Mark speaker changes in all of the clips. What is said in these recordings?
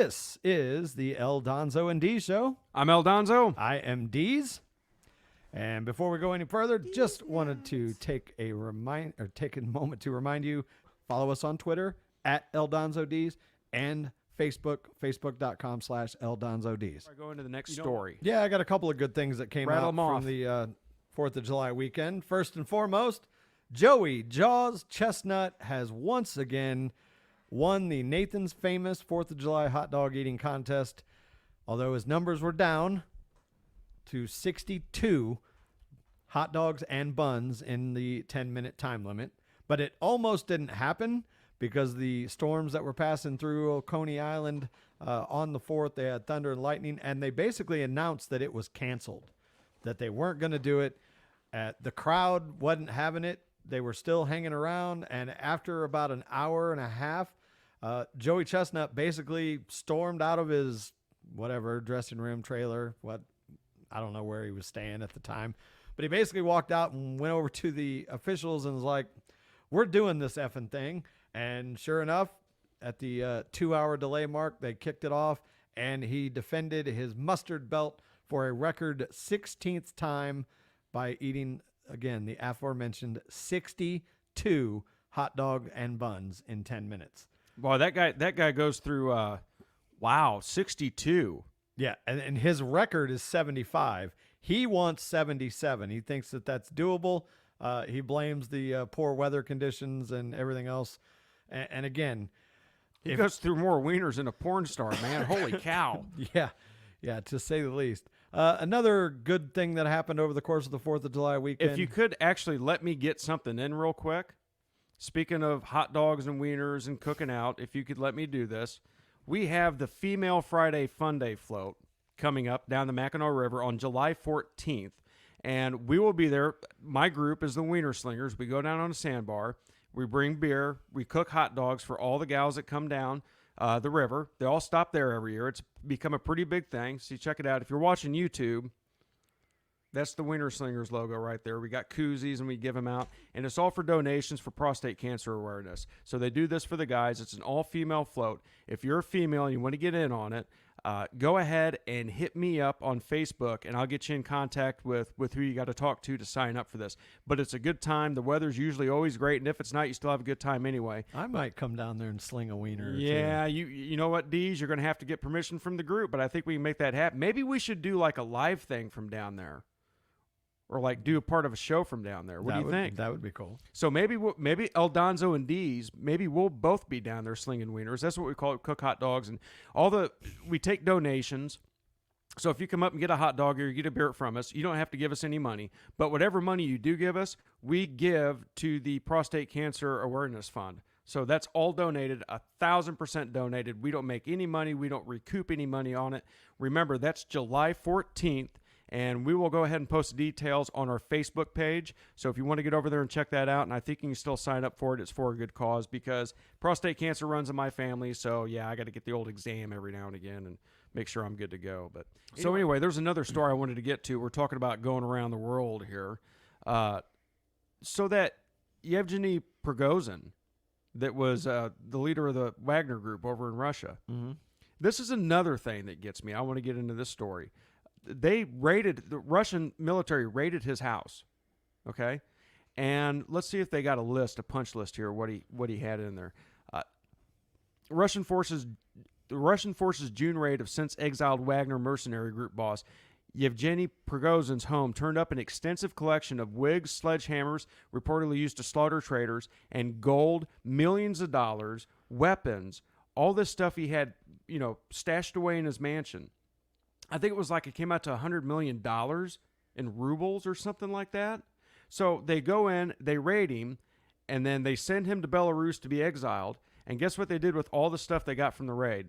Speaker 1: This is the El Donzo and Dees show.
Speaker 2: I'm El Donzo.
Speaker 1: I am Dees. And before we go any further, just wanted to take a moment to remind you, follow us on Twitter at El Donzo Dees and Facebook, facebook.com/El Donzo Dees.
Speaker 2: I go into the next story.
Speaker 1: Yeah, I got a couple of good things that came
Speaker 2: Rattle
Speaker 1: out
Speaker 2: 'em
Speaker 1: from
Speaker 2: off.
Speaker 1: the 4th of July weekend. First and foremost, Joey Jaws Chestnut has once again won the Nathan's Famous 4th of July hot dog eating contest, although his numbers were down to 62 hot dogs and buns in the 10-minute time limit. But it almost didn't happen because the storms that were passing through Coney Island on the 4th, they had thunder and lightning, and they basically announced that it was canceled, that they weren't going to do it. The crowd wasn't having it. They were still hanging around, and after about an hour and a half, Joey Chestnut basically stormed out of his dressing room, trailer, I don't know where he was staying at the time, but he basically walked out and went over to the officials and was like, we're doing this effing thing. And sure enough, at the 2-hour delay mark, they kicked it off, and he defended his mustard belt for a record 16th time by eating, again, the aforementioned 62 hot dog and buns in 10 minutes.
Speaker 2: Boy, that guy goes through 62.
Speaker 1: Yeah, and his record is 75. He wants 77. He thinks that that's doable. He blames the poor weather conditions and everything else. And again,
Speaker 2: He goes through more wieners than a porn star, man. Holy cow.
Speaker 1: Yeah, to say the least. Another good thing that happened over the course of the 4th of July weekend.
Speaker 2: If you could actually let me get something in real quick. Speaking of hot dogs and wieners and cooking out, if you could let me do this. We have the Female Friday Funday Float coming up down the Mackinac River on July 14th. And we will be there. My group is the Wiener Slingers. We go down on a sandbar. We bring beer. We cook hot dogs for all the gals that come down the river. They all stop there every year. It's become a pretty big thing. So check it out. If you're watching YouTube, that's the Wiener Slingers logo right there. We got koozies and we give them out. And it's all for donations for prostate cancer awareness. So they do this for the guys. It's an all-female float. If you're a female and you want to get in on it, go ahead and hit me up on Facebook, and I'll get you in contact with who you got to talk to sign up for this. But it's a good time. The weather's usually always great, and if it's not, you still have a good time anyway.
Speaker 1: I might come down there and sling a wiener.
Speaker 2: Yeah, you know what, Dees? You're going to have to get permission from the group, but I think we can make that happen. Maybe we should do like a live thing from down there. Or like do a part of a show from down there. What do you think?
Speaker 1: That would be cool.
Speaker 2: So maybe El Donzo and Dees, maybe we'll both be down there slinging wieners. That's what we call it, cook hot dogs. And we take donations. So if you come up and get a hot dog or you get a beer from us, you don't have to give us any money. But whatever money you do give us, we give to the Prostate Cancer Awareness Fund. So that's all donated, 1,000% donated. We don't make any money. We don't recoup any money on it. Remember, that's July 14th. And we will go ahead and post details on our Facebook page. So if you want to get over there and check that out, and I think you can still sign up for it, it's for a good cause because prostate cancer runs in my family. So, yeah, I got to get the old exam every now and again and make sure I'm good to go. But so anyway, there's another story I wanted to get to. We're talking about going around the world here. So that Yevgeny Prigozhin, that was the leader of the Wagner Group over in Russia.
Speaker 1: Mm-hmm.
Speaker 2: This is another thing that gets me. I want to get into this story. The Russian military raided his house, okay? And let's see if they got a punch list here, what he had in there. The Russian forces June raid of since exiled Wagner mercenary group boss Yevgeny Prigozhin's home turned up an extensive collection of wigs, sledgehammers, reportedly used to slaughter traitors, and gold, millions of dollars, weapons, all this stuff he had, stashed away in his mansion. I think it came out to $100 million in rubles or something like that. So they go in, they raid him, and then they send him to Belarus to be exiled. And guess what they did with all the stuff they got from the raid?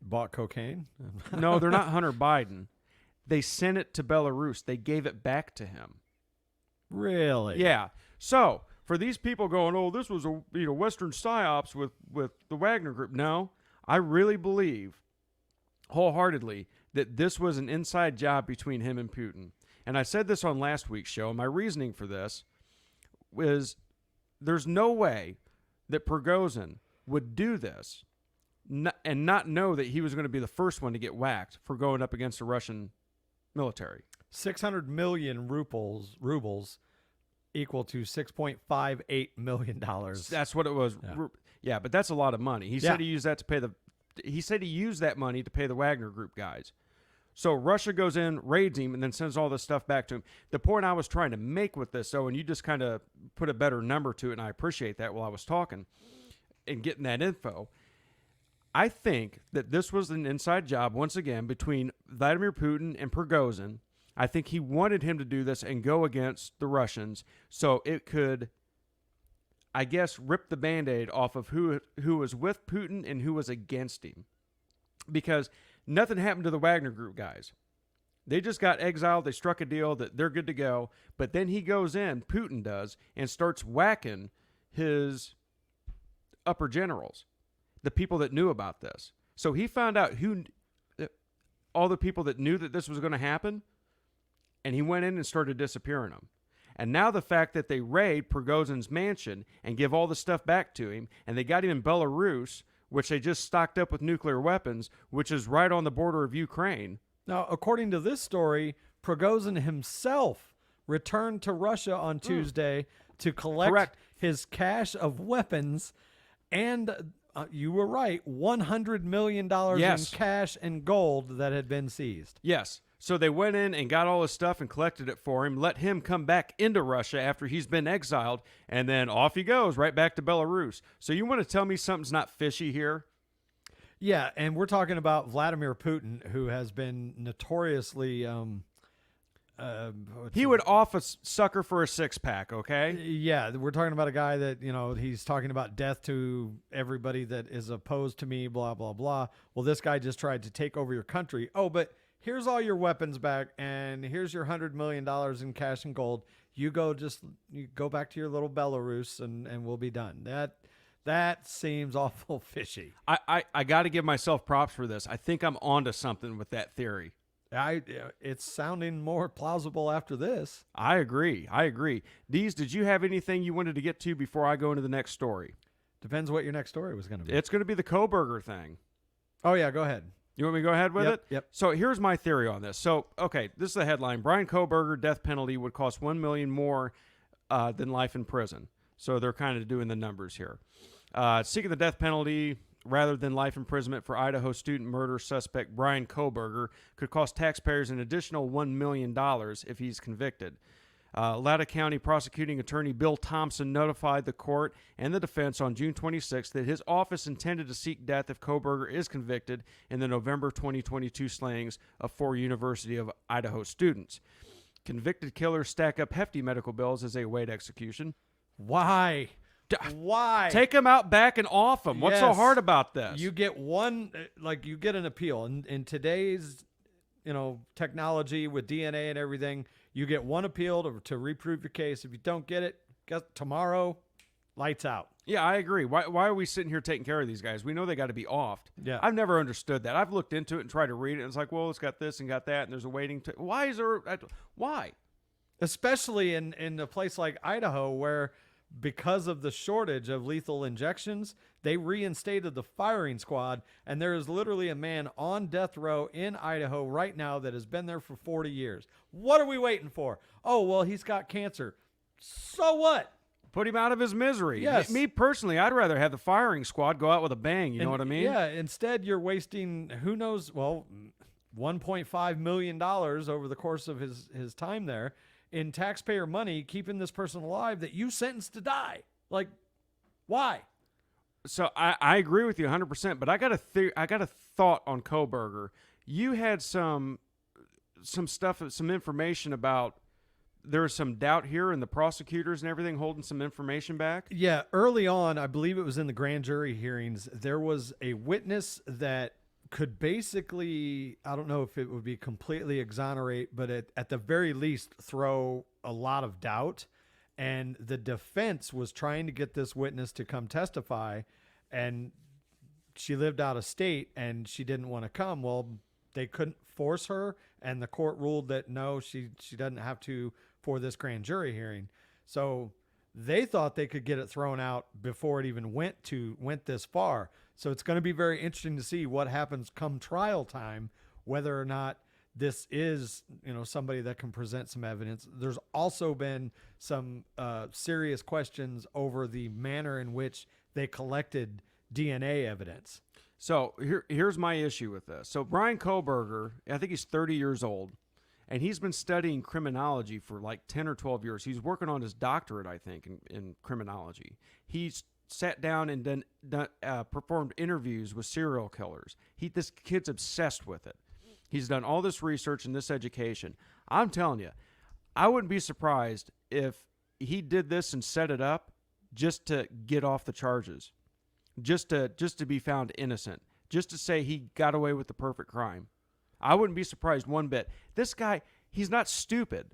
Speaker 1: Bought cocaine?
Speaker 2: No, they're not Hunter Biden. They sent it to Belarus. They gave it back to him.
Speaker 1: Really?
Speaker 2: Yeah. So for these people going, oh, this was a Western psyops with the Wagner Group. No, I really believe wholeheartedly that this was an inside job between him and Putin. And I said this on last week's show, and my reasoning for this was there's no way that Prigozhin would do this and not know that he was going to be the first one to get whacked for going up against the Russian military.
Speaker 1: 600 million rubles equal to $6.58 million.
Speaker 2: That's what it was. Yeah, but that's a lot of money. He said he used that to pay he said he used that money to pay the Wagner Group guys. So Russia goes in, raids him, and then sends all this stuff back to him. The point I was trying to make with this, though, and you just kind of put a better number to it, and I appreciate that while I was talking and getting that info. I think that this was an inside job, once again, between Vladimir Putin and Prigozhin. I think he wanted him to do this and go against the Russians so it could, I guess, rip the Band-Aid off of who was with Putin and who was against him. Because nothing happened to the Wagner Group guys. They just got exiled. They struck a deal that they're good to go. But then he goes in, Putin does, and starts whacking his upper generals, the people that knew about this. So he found out all the people that knew that this was going to happen, and he went in and started disappearing them. And now the fact that they raid Prigozhin's mansion and give all the stuff back to him, and they got him in Belarus, which they just stocked up with nuclear weapons, which is right on the border of Ukraine.
Speaker 1: Now, according to this story, Prigozhin himself returned to Russia on Tuesday to collect his cache of weapons, and you were right, $100 million in cash and gold that had been seized.
Speaker 2: Yes. So they went in and got all his stuff and collected it for him, let him come back into Russia after he's been exiled, and then off he goes right back to Belarus. So you want to tell me something's not fishy here?
Speaker 1: Yeah, and we're talking about Vladimir Putin, who has been notoriously...
Speaker 2: he would off a sucker for a six-pack, okay?
Speaker 1: Yeah, we're talking about a guy that, he's talking about death to everybody that is opposed to me, blah, blah, blah. Well, this guy just tried to take over your country. Oh, but here's all your weapons back, and here's your $100 million in cash and gold. You go back to your little Belarus, and we'll be done. That seems awful fishy.
Speaker 2: I got to give myself props for this. I think I'm onto something with that theory.
Speaker 1: It's sounding more plausible after this.
Speaker 2: I agree. Deez, did you have anything you wanted to get to before I go into the next story?
Speaker 1: Depends what your next story was going to be.
Speaker 2: It's going to be the Kohberger thing.
Speaker 1: Oh, yeah, go ahead.
Speaker 2: You want me to go ahead with it?
Speaker 1: Yep.
Speaker 2: So here's my theory on this. So, okay, this is the headline. Brian Kohberger death penalty would cost $1 million more than life in prison. So they're kind of doing the numbers here. Seeking the death penalty rather than life imprisonment for Idaho student murder suspect Brian Kohberger could cost taxpayers an additional $1 million if he's convicted. Loudoun County prosecuting attorney Bill Thompson notified the court and the defense on June 26th that his office intended to seek death if Kohberger is convicted in the November 2022 slayings of 4 University of Idaho students. Convicted killers stack up hefty medical bills as they await execution.
Speaker 1: Why?
Speaker 2: Take them out back and off them. What's so hard about this?
Speaker 1: You get you get an appeal. In today's, technology with DNA and everything, you get one appeal to reprove your case. If you don't get it, tomorrow, lights out.
Speaker 2: Yeah, I agree. Why are we sitting here taking care of these guys? We know they got to be offed.
Speaker 1: Yeah.
Speaker 2: I've never understood that. I've looked into it and tried to read it, and it's like, well, it's got this and got that, and there's a waiting. Why is there? Why?
Speaker 1: Especially in a place like Idaho where, because of the shortage of lethal injections, they reinstated the firing squad, and there is literally a man on death row in Idaho right now that has been there for 40 years. What are we waiting for? Oh, well, he's got cancer. So what?
Speaker 2: Put him out of his misery.
Speaker 1: Yes.
Speaker 2: Me personally, I'd rather have the firing squad go out with a bang. You know what I mean?
Speaker 1: Yeah. Instead, you're wasting, who knows, $1.5 million over the course of his time there in taxpayer money, keeping this person alive that you sentenced to die. Like, why?
Speaker 2: So I agree with you 100%, but I got a thought on Kohberger. You had some stuff, some information about there was some doubt here in the prosecutors and everything holding some information back.
Speaker 1: Yeah, early on, I believe it was in the grand jury hearings, there was a witness that could basically, I don't know if it would be completely exonerate, but at the very least throw a lot of doubt. And the defense was trying to get this witness to come testify, and she lived out of state and she didn't want to come. Well, they couldn't force her, and the court ruled that no, she doesn't have to for this grand jury hearing. So They thought they could get it thrown out before it even went this far. So it's going to be very interesting to see what happens come trial time, whether or not this is, somebody that can present some evidence. There's also been some serious questions over the manner in which they collected DNA evidence.
Speaker 2: So here's my issue with this. So Brian Kohlberger, I think he's 30 years old, and he's been studying criminology for like 10 or 12 years. He's working on his doctorate, I think, in criminology. He's sat down and performed interviews with serial killers. This kid's obsessed with it. He's done all this research and this education. I'm telling you, I wouldn't be surprised if he did this and set it up just to get off the charges, just to be found innocent, just to say he got away with the perfect crime. I wouldn't be surprised one bit. This guy, he's not stupid.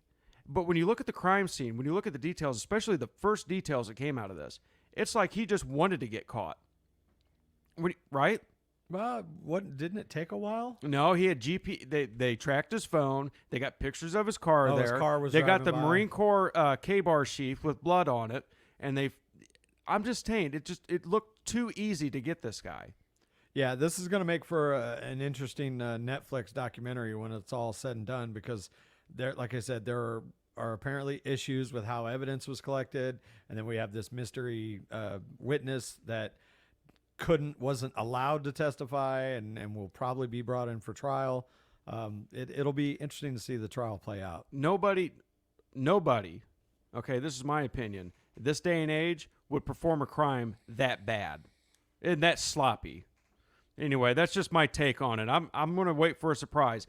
Speaker 2: But when you look at the crime scene, when you look at the details, especially the first details that came out of this, it's like he just wanted to get caught. Right?
Speaker 1: Well, didn't it take a while?
Speaker 2: No, he had They tracked his phone. They got pictures of his car there.
Speaker 1: His car was
Speaker 2: they got the
Speaker 1: driving by.
Speaker 2: Marine Corps K-bar sheath with blood on it, and I'm just saying, it looked too easy to get this guy.
Speaker 1: Yeah, this is going to make for an interesting Netflix documentary when it's all said and done, because like I said, there are apparently issues with how evidence was collected, and then we have this mystery witness that wasn't allowed to testify and will probably be brought in for trial. It'll be interesting to see the trial play out.
Speaker 2: Nobody, okay, this is my opinion, this day and age would perform a crime that bad and that sloppy. Anyway, that's just my take on it. I'm going to wait for a surprise.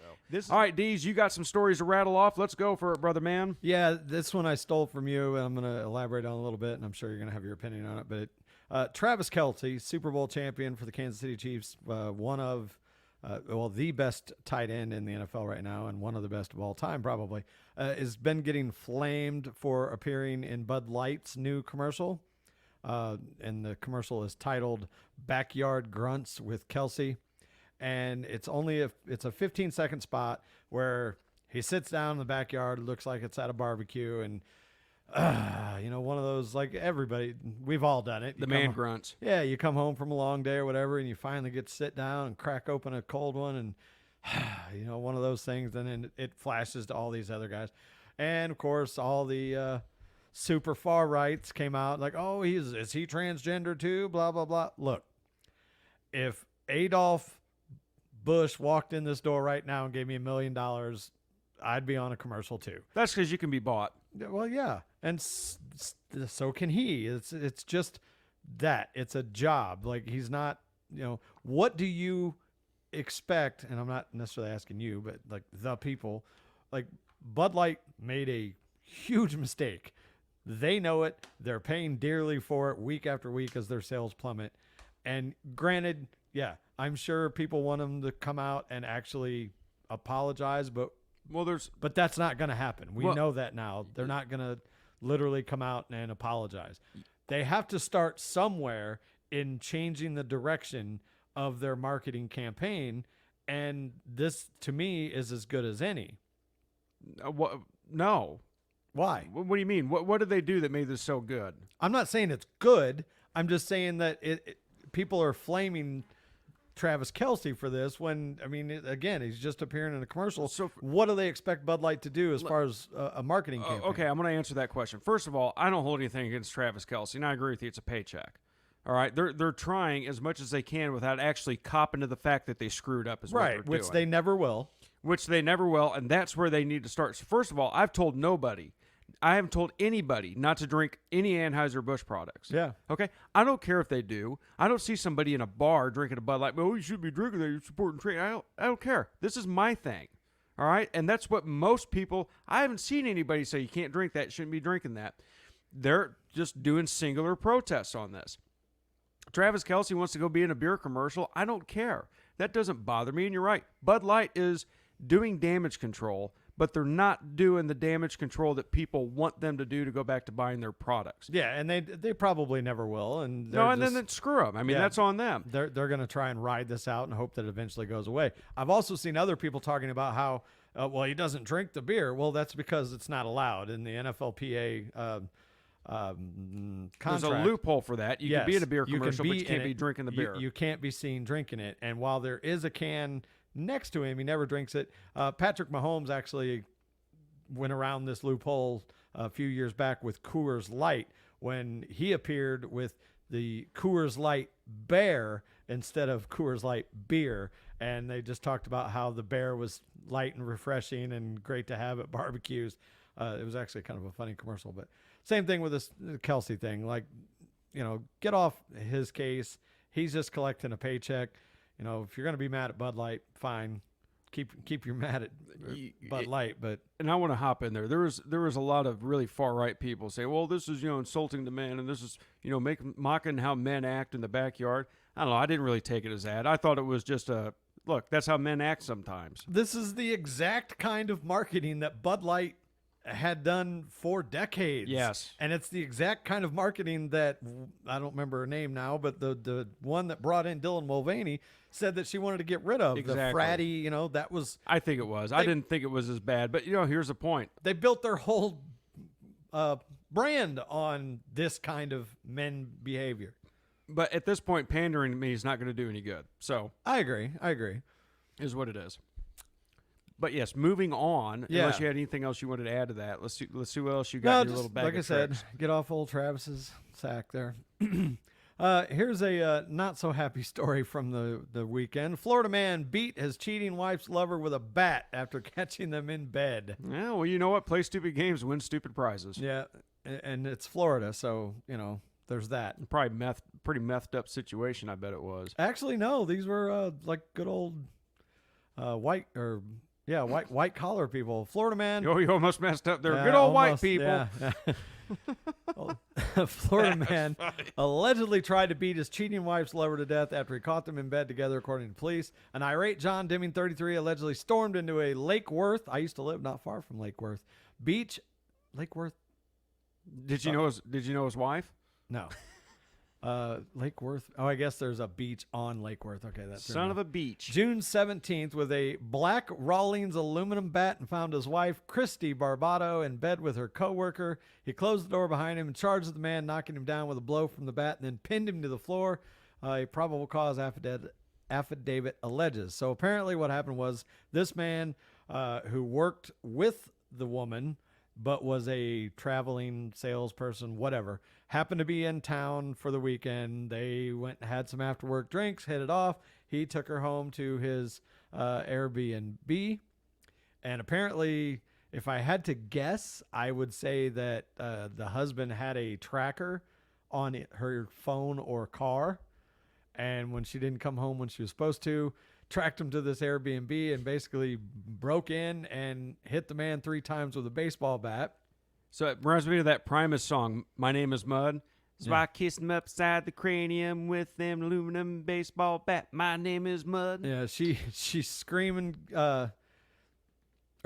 Speaker 2: All right, Deez, you got some stories to rattle off. Let's go for it, brother man.
Speaker 1: Yeah, this one I stole from you, and I'm going to elaborate on a little bit, and I'm sure you're going to have your opinion on it. But Travis Kelce, Super Bowl champion for the Kansas City Chiefs, one of, the best tight end in the NFL right now, and one of the best of all time probably, has been getting flamed for appearing in Bud Light's new commercial. And the commercial is titled Backyard Grunts with Kelce. And it's a 15-second spot where he sits down in the backyard, looks like it's at a barbecue, and one of those, like everybody, we've all done it.
Speaker 2: The man grunts.
Speaker 1: Yeah, you come home from a long day or whatever, and you finally get to sit down and crack open a cold one, and one of those things, and then it flashes to all these other guys. And of course, all the super far rights came out like, oh, is he transgender too? Blah, blah, blah. Look, if Adolf Bush walked in this door right now and gave me $1 million, I'd be on a commercial too.
Speaker 2: That's because you can be bought.
Speaker 1: Well, yeah. And so can he. It's just that. It's a job. Like, he's not, what do you expect? And I'm not necessarily asking you, but like the people, like Bud Light made a huge mistake. They know it. They're paying dearly for it week after week as their sales plummet. And granted, yeah, I'm sure people want them to come out and actually apologize, but that's not going to happen. We know that now. They're not going to literally come out and apologize. They have to start somewhere in changing the direction of their marketing campaign, and this, to me, is as good as any.
Speaker 2: No.
Speaker 1: Why?
Speaker 2: What do you mean? What did they do that made this so good?
Speaker 1: I'm not saying it's good. I'm just saying that people are flaming Travis Kelce for this when, again, he's just appearing in a commercial. So what do they expect Bud Light to do as far as a marketing campaign?
Speaker 2: Okay, I'm going to answer that question. First of all, I don't hold anything against Travis Kelce, and I agree with you. It's a paycheck. All right, they're trying as much as they can without actually copping to the fact that they screwed up.
Speaker 1: Right, which they never will.
Speaker 2: And that's where they need to start. So first of all, I haven't told anybody not to drink any Anheuser-Busch products.
Speaker 1: Yeah.
Speaker 2: Okay? I don't care if they do. I don't see somebody in a bar drinking a Bud Light. Oh, you should be drinking that. You're supporting trade. I don't care. This is my thing. All right? And that's what most people, I haven't seen anybody say you can't drink that, shouldn't be drinking that. They're just doing singular protests on this. Travis Kelce wants to go be in a beer commercial. I don't care. That doesn't bother me. And you're right. Bud Light is doing damage control, but they're not doing the damage control that people want them to do to go back to buying their products.
Speaker 1: Yeah, and they probably never will. And
Speaker 2: then screw them. That's on them.
Speaker 1: They're going to try and ride this out and hope that it eventually goes away. I've also seen other people talking about how, he doesn't drink the beer. Well, that's because it's not allowed in the NFLPA contract.
Speaker 2: There's a loophole for that. You can be in a beer
Speaker 1: you can
Speaker 2: commercial, but
Speaker 1: be
Speaker 2: you can't
Speaker 1: in
Speaker 2: be
Speaker 1: it.
Speaker 2: drinking the beer.
Speaker 1: You can't be seen drinking it. And while there is a can next to him, he never drinks it. Patrick Mahomes actually went around this loophole a few years back with Coors Light when he appeared with the Coors Light Bear instead of Coors Light Beer. And they just talked about how the bear was light and refreshing and great to have at barbecues. It was actually kind of a funny commercial, but same thing with this Kelsey thing. Like, get off his case. He's just collecting a paycheck. If you're going to be mad at Bud Light, fine. Keep your mad at Bud Light, but
Speaker 2: and I want to hop in there. There was a lot of really far right people say, well, this is insulting to men, and this is mocking how men act in the backyard. I don't know. I didn't really take it as that. I thought it was just look. That's how men act sometimes.
Speaker 1: This is the exact kind of marketing that Bud Light had done for decades.
Speaker 2: Yes.
Speaker 1: And it's the exact kind of marketing that, I don't remember her name now, but the one that brought in Dylan Mulvaney said that she wanted to get rid of.
Speaker 2: Exactly.
Speaker 1: The fratty, that was...
Speaker 2: I think it was. I didn't think it was as bad, but here's the point.
Speaker 1: They built their whole brand on this kind of men behavior.
Speaker 2: But at this point, pandering to me is not going to do any good. So
Speaker 1: I agree.
Speaker 2: is what it is. But yes, moving on.
Speaker 1: Yeah.
Speaker 2: Unless you had anything else you wanted to add to that, let's see what else you got in your little bag.
Speaker 1: Like
Speaker 2: of
Speaker 1: I said,
Speaker 2: tricks.
Speaker 1: get off old Travis's sack there. Here's a not so happy story from the weekend. Florida man beat his cheating wife's lover with a bat after catching them in bed.
Speaker 2: Yeah, well, you know what? Play stupid games, win stupid prizes.
Speaker 1: Yeah, and it's Florida, so there's that.
Speaker 2: Probably pretty methed up situation. I bet it was.
Speaker 1: Actually, no, these were like good old white collar people. Florida man.
Speaker 2: You almost messed up there.
Speaker 1: Yeah,
Speaker 2: Good old white
Speaker 1: almost,
Speaker 2: people.
Speaker 1: yeah. Florida man allegedly tried to beat his cheating wife's lover to death after he caught them in bed together, according to police. An irate John Dimming, 33, allegedly stormed into a Lake Worth. I used to live not far from Lake Worth beach. Lake Worth.
Speaker 2: Did you know his wife?
Speaker 1: No. Lake Worth. Oh, I guess there's a beach on Lake Worth. Okay, that's
Speaker 2: Son of a beach.
Speaker 1: June 17th with a black Rawlings aluminum bat and found his wife, Christy Barbado, in bed with her coworker. He closed the door behind him and charged the man, knocking him down with a blow from the bat and then pinned him to the floor. A probable cause affidavit alleges. So apparently what happened was this man who worked with the woman but was a traveling salesperson, whatever, happened to be in town for the weekend. They went and had some after work drinks, hit it off. He took her home to his Airbnb. And apparently, if I had to guess, I would say that the husband had a tracker on her phone or car. And when she didn't come home when she was supposed to, tracked him to this Airbnb and basically broke in and hit the man 3 times with a baseball bat.
Speaker 2: So it reminds me of that Primus song, My Name is Mud. So
Speaker 1: Yeah.
Speaker 2: I kissed him upside the cranium with them aluminum baseball bat. My name is Mud.
Speaker 1: Yeah, she's screaming, or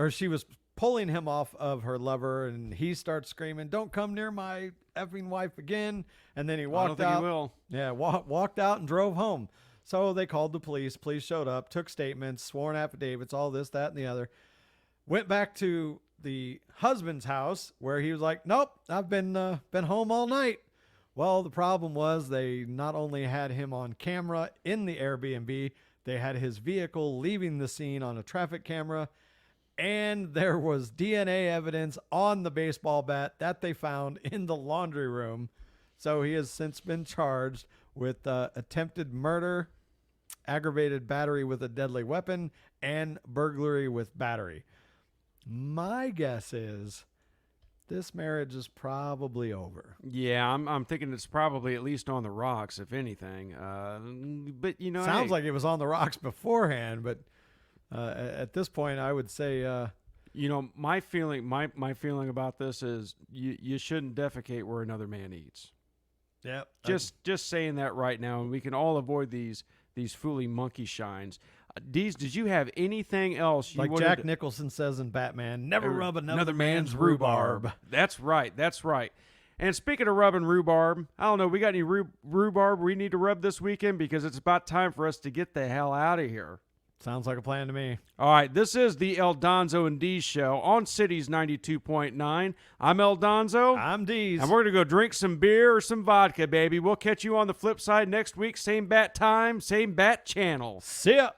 Speaker 1: she was pulling him off of her lover, and he starts screaming, "Don't come near my effing wife again!" And then he
Speaker 2: I don't
Speaker 1: walked
Speaker 2: think
Speaker 1: out.
Speaker 2: he will.
Speaker 1: Yeah, walked out and drove home. So they called the police. Police showed up, took statements, sworn affidavits, all this, that, and the other. Went back to the husband's house where he was like, "Nope, I've been home all night." Well, the problem was they not only had him on camera in the Airbnb, they had his vehicle leaving the scene on a traffic camera, and there was DNA evidence on the baseball bat that they found in the laundry room. So he has since been charged with attempted murder, aggravated battery with a deadly weapon, and burglary with battery. My guess is this marriage is probably over.
Speaker 2: Yeah, I'm thinking it's probably at least on the rocks, if anything. But
Speaker 1: Sounds
Speaker 2: hey,
Speaker 1: like it was on the rocks beforehand, but at this point, I would say,
Speaker 2: my feeling about this is you shouldn't defecate where another man eats.
Speaker 1: yeah,
Speaker 2: Just saying that right now, and we can all avoid these fooling monkey shines. Deez, did you have anything else you
Speaker 1: like
Speaker 2: wanted
Speaker 1: Jack
Speaker 2: to,
Speaker 1: Nicholson says in Batman, never rub
Speaker 2: another man's rhubarb? That's right. And speaking of rubbing rhubarb, I don't know, we got any rhubarb we need to rub this weekend, because it's about time for us to get the hell out of here.
Speaker 1: Sounds like a plan to me.
Speaker 2: All right, this is the El Donzo and D's show on Cities 92.9. I'm El Donzo.
Speaker 1: I'm Deez.
Speaker 2: And we're going to go drink some beer or some vodka, baby. We'll catch you on the flip side next week. Same bat time, same bat channel.
Speaker 1: See ya.